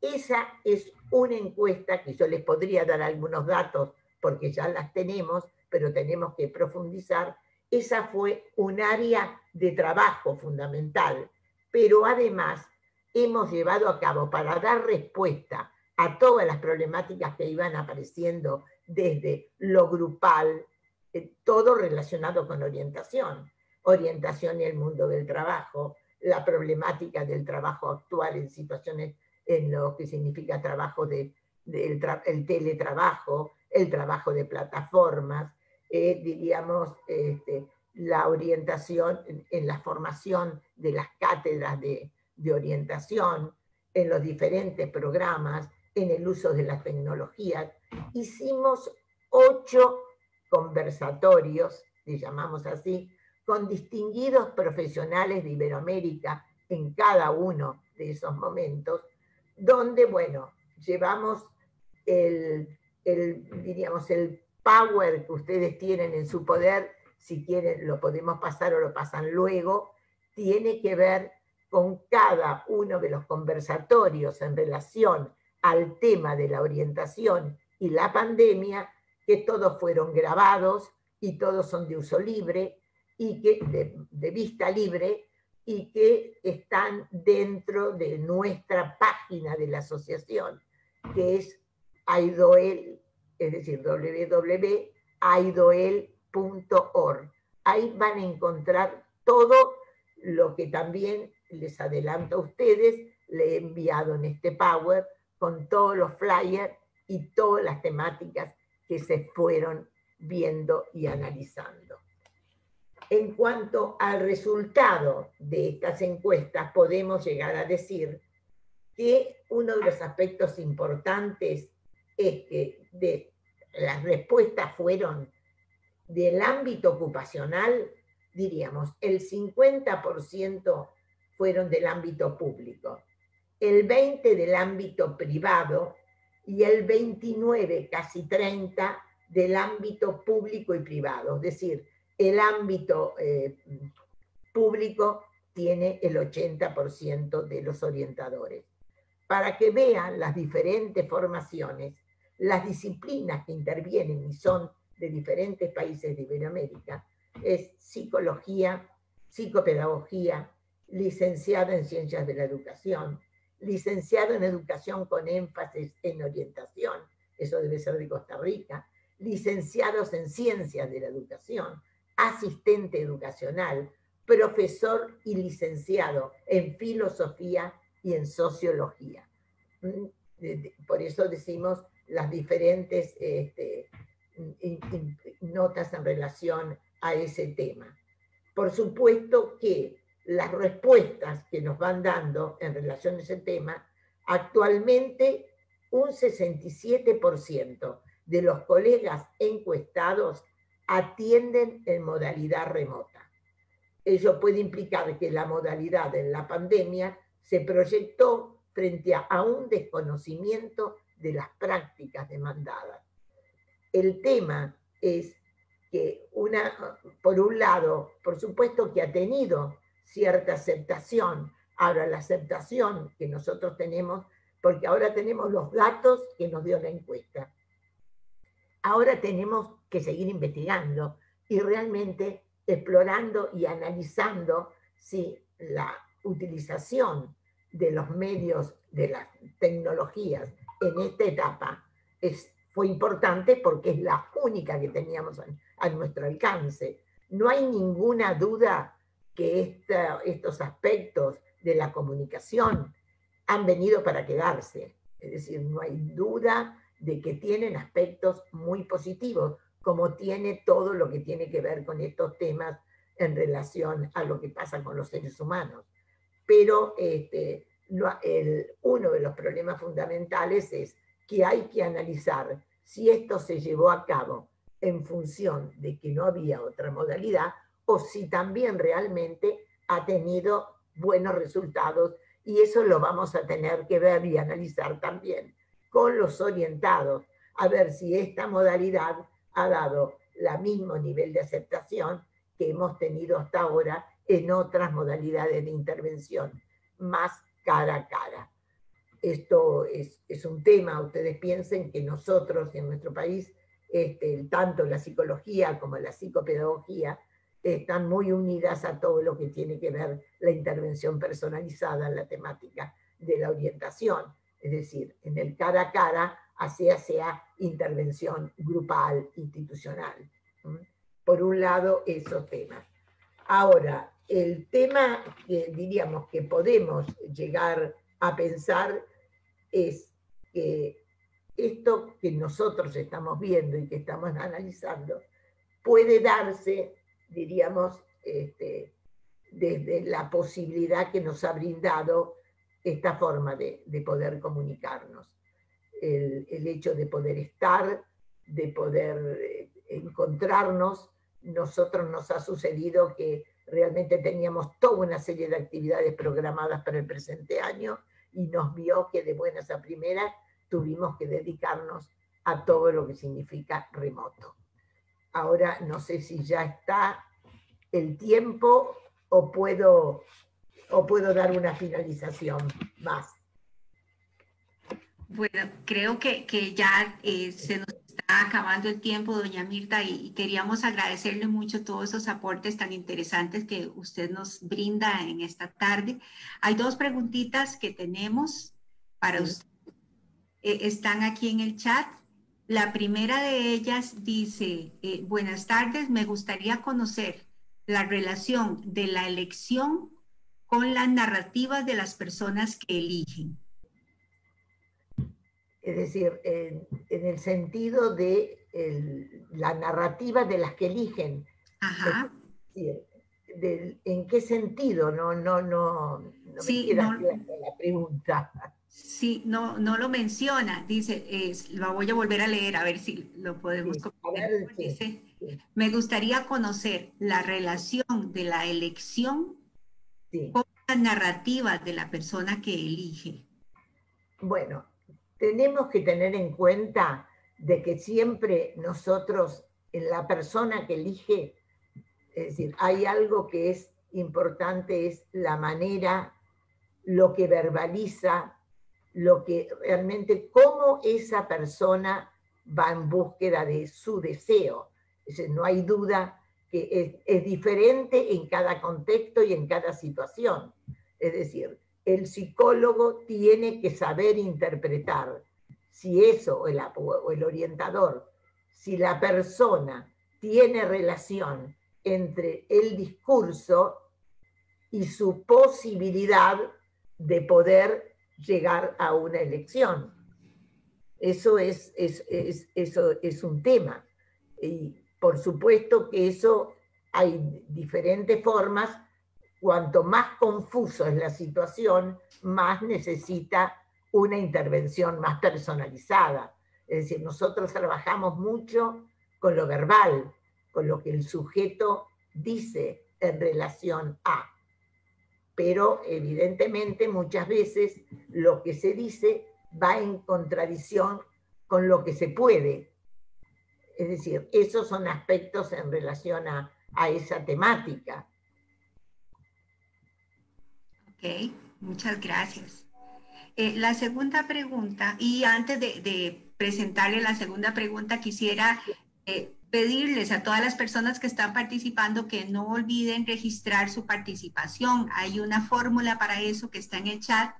Esa es una encuesta que yo les podría dar algunos datos porque ya las tenemos, pero tenemos que profundizar. Esa fue un área de trabajo fundamental, pero además hemos llevado a cabo para dar respuesta a todas las problemáticas que iban apareciendo desde lo grupal, todo relacionado con orientación y el mundo del trabajo, la problemática del trabajo actual en situaciones en lo que significa trabajo el teletrabajo, el trabajo de plataformas, diríamos, la orientación, en la formación de las cátedras de orientación, en los diferentes programas, en el uso de las tecnologías. Hicimos 8 conversatorios, le llamamos así, con distinguidos profesionales de Iberoamérica en cada uno de esos momentos, donde, bueno, llevamos diríamos, el power que ustedes tienen en su poder, si quieren lo podemos pasar o lo pasan luego, tiene que ver con cada uno de los conversatorios en relación al tema de la orientación y la pandemia, que todos fueron grabados y todos son de uso libre y que de vista libre, y que están dentro de nuestra página de la asociación, que es AIDOEL, es decir, www.aidoel.org. Ahí van a encontrar todo lo que también les adelanto a ustedes, le he enviado en este Power, con todos los flyers y todas las temáticas que se fueron viendo y analizando. En cuanto al resultado de estas encuestas, podemos llegar a decir que uno de los aspectos importantes es que las respuestas fueron del ámbito ocupacional, diríamos, el 50% fueron del ámbito público, el 20% del ámbito privado y el 29%, casi 30%, del ámbito público y privado. Es decir, el ámbito público tiene el 80% de los orientadores. Para que vean las diferentes formaciones, las disciplinas que intervienen y son de diferentes países de Iberoamérica, es psicología, psicopedagogía, licenciado en ciencias de la educación, licenciado en educación con énfasis en orientación, eso debe ser de Costa Rica, licenciados en ciencias de la educación, asistente educacional, profesor y licenciado en filosofía y en sociología. Por eso decimos las diferentes notas en relación a ese tema. Por supuesto que las respuestas que nos van dando en relación a ese tema, actualmente un 67% de los colegas encuestados atienden en modalidad remota. Ello puede implicar que la modalidad en la pandemia se proyectó frente a un desconocimiento de las prácticas demandadas. El tema es que por un lado, por supuesto que ha tenido cierta aceptación. Ahora, la aceptación que nosotros tenemos, porque ahora tenemos los datos que nos dio la encuesta. Ahora tenemos que seguir investigando y realmente explorando y analizando si la utilización de los medios, de las tecnologías en esta etapa fue importante porque es la única que teníamos a nuestro alcance. No hay ninguna duda que estos aspectos de la comunicación han venido para quedarse. Es decir, no hay duda de que tienen aspectos muy positivos, como tiene todo lo que tiene que ver con estos temas en relación a lo que pasa con los seres humanos. Pero uno de los problemas fundamentales es que hay que analizar si esto se llevó a cabo en función de que no había otra modalidad o si también realmente ha tenido buenos resultados, y eso lo vamos a tener que ver y analizar también con los orientados, a ver si esta modalidad ha dado el mismo nivel de aceptación que hemos tenido hasta ahora en otras modalidades de intervención, más cara a cara. Esto es un tema, ustedes piensen que nosotros en nuestro país, tanto la psicología como la psicopedagogía, están muy unidas a todo lo que tiene que ver la intervención personalizada en la temática de la orientación. Es decir, en el cara a cara, sea intervención grupal, institucional. Por un lado, esos temas. Ahora, el tema que diríamos que podemos llegar a pensar es que esto que nosotros estamos viendo y que estamos analizando puede darse diríamos, desde la posibilidad que nos ha brindado esta forma de poder comunicarnos. El hecho de poder estar, de poder encontrarnos. Nosotros nos ha sucedido que realmente teníamos toda una serie de actividades programadas para el presente año y nos vio que de buenas a primeras tuvimos que dedicarnos a todo lo que significa remoto. Ahora no sé si ya está el tiempo o puedo dar una finalización más. Bueno, creo que ya se nos está acabando el tiempo, doña Mirta, y queríamos agradecerle mucho todos esos aportes tan interesantes que usted nos brinda en esta tarde. Hay dos preguntitas que tenemos para usted. Están aquí en el chat. La primera de ellas dice, buenas tardes, me gustaría conocer la relación de la elección con las narrativas de las personas que eligen. Es decir, en el sentido de la narrativa de las que eligen. Ajá. ¿En qué sentido? No Sí, me queda clara la pregunta. Sí, no lo menciona. Dice, lo voy a volver a leer a ver si lo podemos comprender. Dice, me gustaría conocer la relación de la elección con la narrativa de la persona que elige. Bueno, tenemos que tener en cuenta de que siempre nosotros, en la persona que elige, es decir, hay algo que es importante, es la manera, lo que verbaliza, lo que realmente, cómo esa persona va en búsqueda de su deseo. Es decir, no hay duda que es diferente en cada contexto y en cada situación. Es decir, el psicólogo tiene que saber interpretar si eso, o el orientador, si la persona tiene relación entre el discurso y su posibilidad de poder llegar a una elección. Eso es un tema. Y por supuesto que eso hay diferentes formas. Cuanto más confuso es la situación, más necesita una intervención más personalizada. Es decir, nosotros trabajamos mucho con lo verbal, con lo que el sujeto dice en relación a. Pero evidentemente muchas veces lo que se dice va en contradicción con lo que se puede. Es decir, esos son aspectos en relación a esa temática. Ok, muchas gracias. La segunda pregunta, y antes de presentarle la segunda pregunta, quisiera pedirles a todas las personas que están participando que no olviden registrar su participación. Hay una fórmula para eso que está en el chat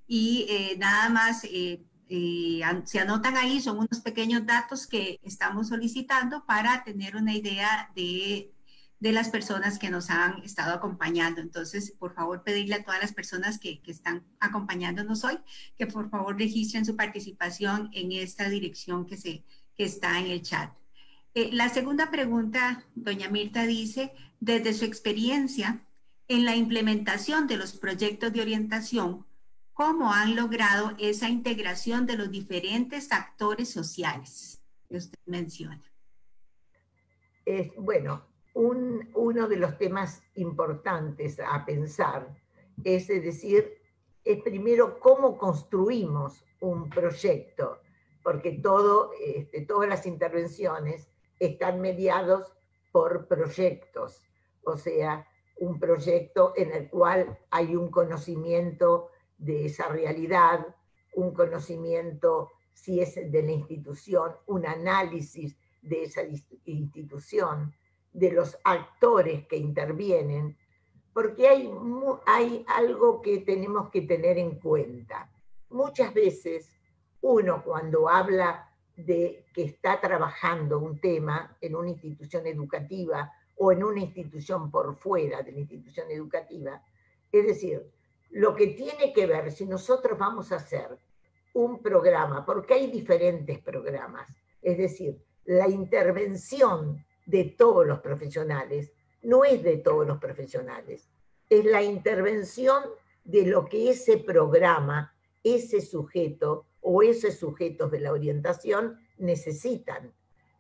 y nada más se anotan ahí, son unos pequeños datos que estamos solicitando para tener una idea de las personas que nos han estado acompañando. Entonces, por favor, pedirle a todas las personas que están acompañándonos hoy que por favor registren su participación en esta dirección que está en el chat. La segunda pregunta, doña Mirta, dice, desde su experiencia en la implementación de los proyectos de orientación, ¿cómo han logrado esa integración de los diferentes actores sociales que usted menciona? Bueno, uno de los temas importantes a pensar es decir, primero cómo construimos un proyecto, porque todas las intervenciones están mediados por proyectos, o sea, un proyecto en el cual hay un conocimiento de esa realidad, un conocimiento, si es de la institución, un análisis de esa institución, de los actores que intervienen, porque hay algo que tenemos que tener en cuenta. Muchas veces uno cuando habla de que está trabajando un tema en una institución educativa o en una institución por fuera de la institución educativa, es decir, lo que tiene que ver si nosotros vamos a hacer un programa, porque hay diferentes programas, es decir, la intervención de todos los profesionales no es de todos los profesionales, es la intervención de lo que ese programa, ese sujeto o esos sujetos de la orientación necesitan.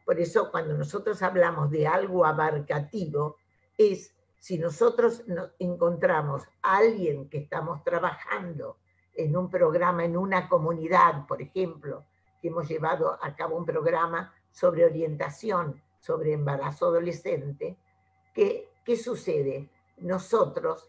Por eso cuando nosotros hablamos de algo abarcativo, es si nosotros encontramos a alguien que estamos trabajando en un programa, en una comunidad, por ejemplo, que hemos llevado a cabo un programa sobre orientación, sobre embarazo adolescente, ¿qué sucede? Nosotros,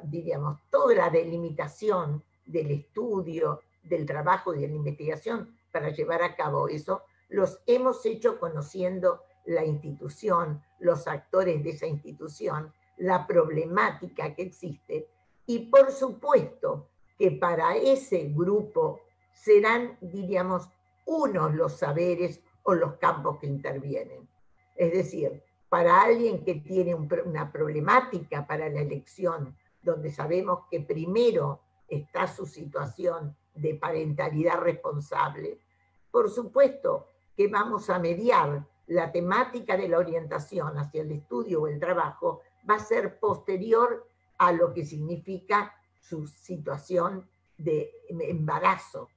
diríamos, toda la delimitación del estudio, del trabajo y de la investigación para llevar a cabo eso, los hemos hecho conociendo la institución, los actores de esa institución, la problemática que existe, y por supuesto que para ese grupo serán, diríamos, unos los saberes o los campos que intervienen. Es decir, para alguien que tiene una problemática para la elección, donde sabemos que primero está su situación de parentalidad responsable, por supuesto que vamos a mediar la temática de la orientación hacia el estudio o el trabajo, va a ser posterior a lo que significa su situación de embarazo.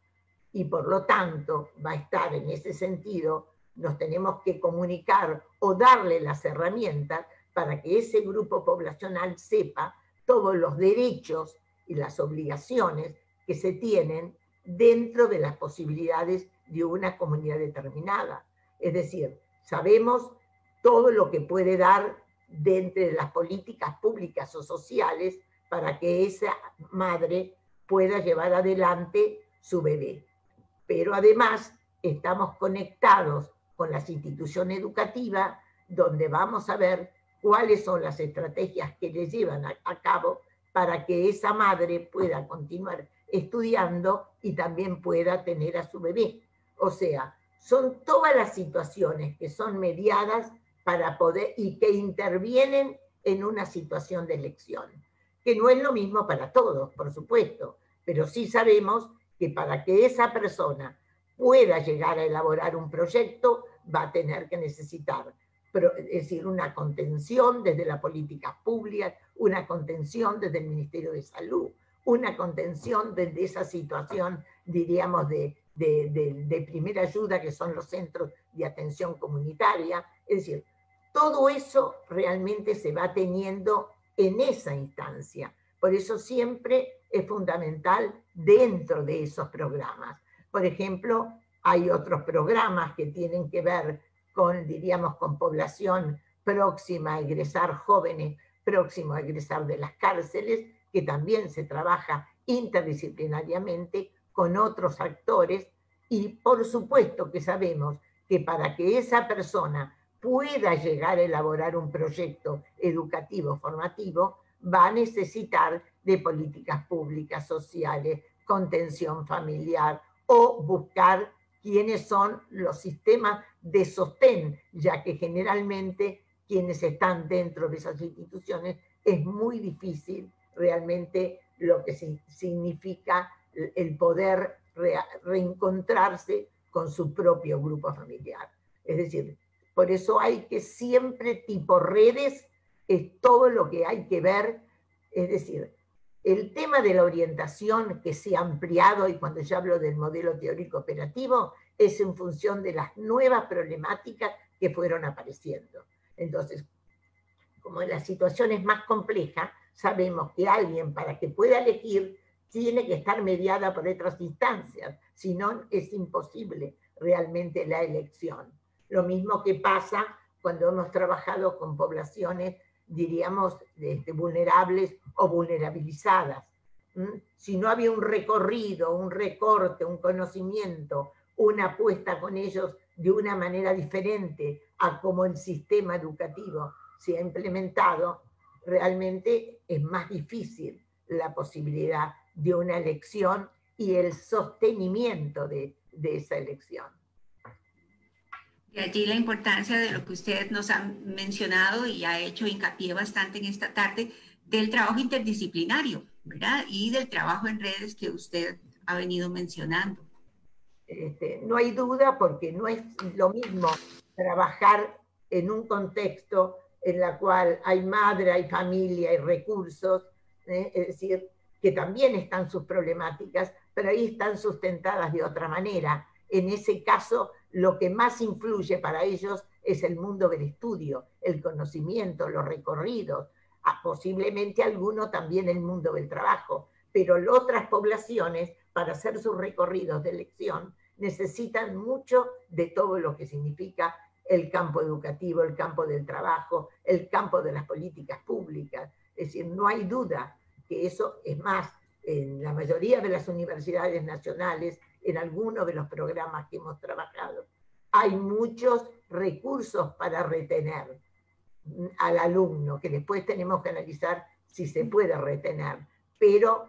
Y por lo tanto va a estar en ese sentido, nos tenemos que comunicar o darle las herramientas para que ese grupo poblacional sepa todos los derechos y las obligaciones que se tienen dentro de las posibilidades de una comunidad determinada. Es decir, sabemos todo lo que puede dar dentro de las políticas públicas o sociales para que esa madre pueda llevar adelante su bebé. Pero además estamos conectados con las instituciones educativas, donde vamos a ver cuáles son las estrategias que le llevan a cabo para que esa madre pueda continuar estudiando y también pueda tener a su bebé. O sea, son todas las situaciones que son mediadas para poder y que intervienen en una situación de elección, que no es lo mismo para todos, por supuesto, pero sí sabemos que para que esa persona pueda llegar a elaborar un proyecto, va a tener que necesitar, es decir, una contención desde la política pública, una contención desde el Ministerio de Salud, una contención desde esa situación, diríamos, de primera ayuda, que son los centros de atención comunitaria. Es decir, todo eso realmente se va teniendo en esa instancia. Por eso siempre es fundamental dentro de esos programas. Por ejemplo, hay otros programas que tienen que ver con, diríamos, con población próxima a egresar, jóvenes próximos a egresar de las cárceles, que también se trabaja interdisciplinariamente con otros actores, y por supuesto que sabemos que para que esa persona pueda llegar a elaborar un proyecto educativo formativo, va a necesitar de políticas públicas, sociales, contención familiar, o buscar quiénes son los sistemas de sostén, ya que generalmente quienes están dentro de esas instituciones es muy difícil realmente lo que significa el poder reencontrarse con su propio grupo familiar. Es decir, por eso hay que siempre, tipo redes, es todo lo que hay que ver. Es decir, el tema de la orientación que se ha ampliado, y cuando yo hablo del modelo teórico operativo, es en función de las nuevas problemáticas que fueron apareciendo. Entonces, como la situación es más compleja, sabemos que alguien, para que pueda elegir, tiene que estar mediada por otras instancias, si no es imposible realmente la elección. Lo mismo que pasa cuando hemos trabajado con poblaciones, diríamos, vulnerables o vulnerabilizadas. Si no había un recorrido, un recorte, un conocimiento, una apuesta con ellos de una manera diferente a cómo el sistema educativo se ha implementado, realmente es más difícil la posibilidad de una elección y el sostenimiento de esa elección. De allí la importancia de lo que usted nos ha mencionado y ha hecho hincapié bastante en esta tarde, del trabajo interdisciplinario, ¿verdad? Y del trabajo en redes que usted ha venido mencionando. No hay duda, porque no es lo mismo trabajar en un contexto en la cual hay madre, hay familia, hay recursos, es decir, que también están sus problemáticas, pero ahí están sustentadas de otra manera. En ese caso, lo que más influye para ellos es el mundo del estudio, el conocimiento, los recorridos, posiblemente alguno también el mundo del trabajo, pero otras poblaciones, para hacer sus recorridos de elección, necesitan mucho de todo lo que significa el campo educativo, el campo del trabajo, el campo de las políticas públicas. Es decir, no hay duda que eso es más, en la mayoría de las universidades nacionales, en algunos de los programas que hemos trabajado, hay muchos recursos para retener al alumno, que después tenemos que analizar si se puede retener, pero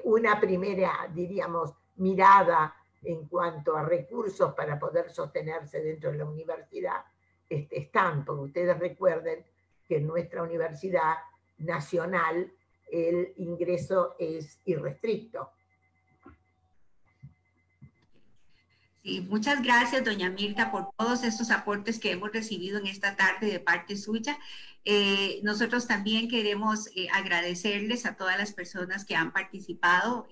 una primera, diríamos, mirada en cuanto a recursos para poder sostenerse dentro de la universidad, están, porque ustedes recuerden que en nuestra universidad nacional el ingreso es irrestricto. Sí, muchas gracias, doña Mirta, por todos estos aportes que hemos recibido en esta tarde de parte suya. Nosotros también queremos agradecerles a todas las personas que han participado.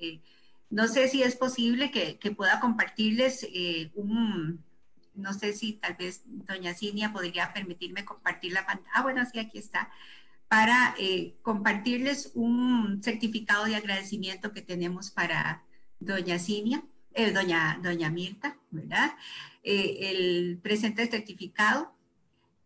No sé si es posible que pueda compartirles no sé si tal vez doña Cinia podría permitirme compartir la pantalla. Ah, bueno, sí, aquí está. Para compartirles un certificado de agradecimiento que tenemos para doña Cinia. Doña Mirta, ¿verdad? El presente certificado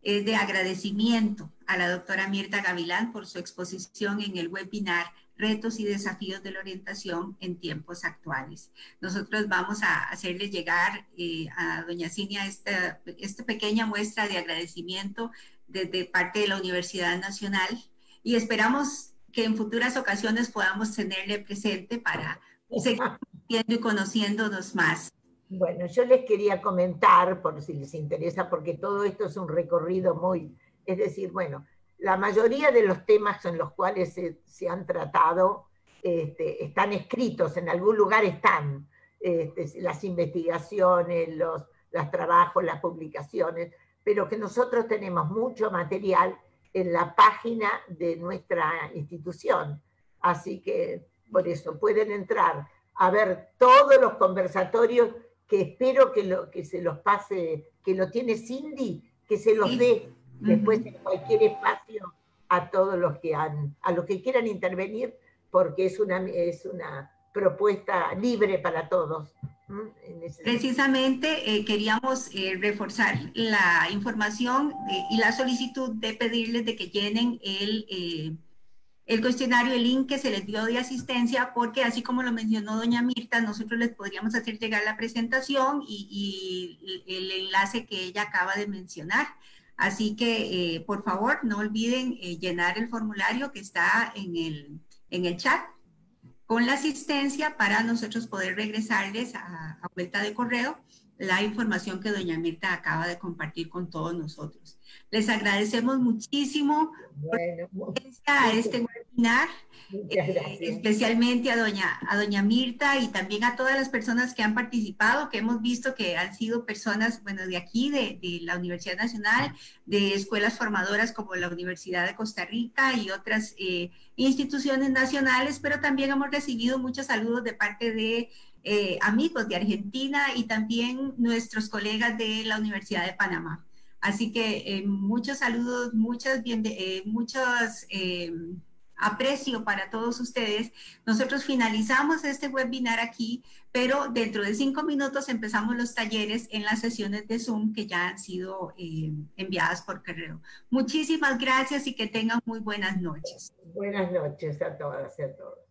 es de agradecimiento a la doctora Mirta Gavilán por su exposición en el webinar Retos y Desafíos de la Orientación en Tiempos Actuales. Nosotros vamos a hacerle llegar a doña Cinia esta pequeña muestra de agradecimiento desde parte de la Universidad Nacional y esperamos que en futuras ocasiones podamos tenerle presente para seguir y conociéndonos más. Bueno, yo les quería comentar, por si les interesa, porque todo esto es un recorrido muy, es decir, bueno, la mayoría de los temas en los cuales se han tratado están escritos, en algún lugar están, las investigaciones, los trabajos, las publicaciones, pero que nosotros tenemos mucho material en la página de nuestra institución, así que por eso pueden entrar a ver todos los conversatorios que espero que se los pase, que lo tiene Cindy, que se los dé después en cualquier espacio a todos los que a los que quieran intervenir, porque es una propuesta libre para todos. Precisamente queríamos reforzar la información y la solicitud de pedirles de que llenen el cuestionario, el link que se les dio de asistencia, porque así como lo mencionó doña Mirta, nosotros les podríamos hacer llegar la presentación y el enlace que ella acaba de mencionar. Así que, por favor, no olviden llenar el formulario que está en el chat con la asistencia para nosotros poder regresarles a vuelta de correo la información que doña Mirta acaba de compartir con todos nosotros. Les agradecemos muchísimo a este webinar, especialmente a doña Mirta y también a todas las personas que han participado, que hemos visto que han sido personas, bueno, de aquí, de la Universidad Nacional, de escuelas formadoras como la Universidad de Costa Rica y otras instituciones nacionales, pero también hemos recibido muchos saludos de parte de amigos de Argentina y también nuestros colegas de la Universidad de Panamá. Así que muchos saludos, muchos aprecio para todos ustedes. Nosotros finalizamos este webinar aquí, pero dentro de 5 minutos empezamos los talleres en las sesiones de Zoom que ya han sido enviadas por correo. Muchísimas gracias y que tengan muy buenas noches. Buenas noches a todas y a todos.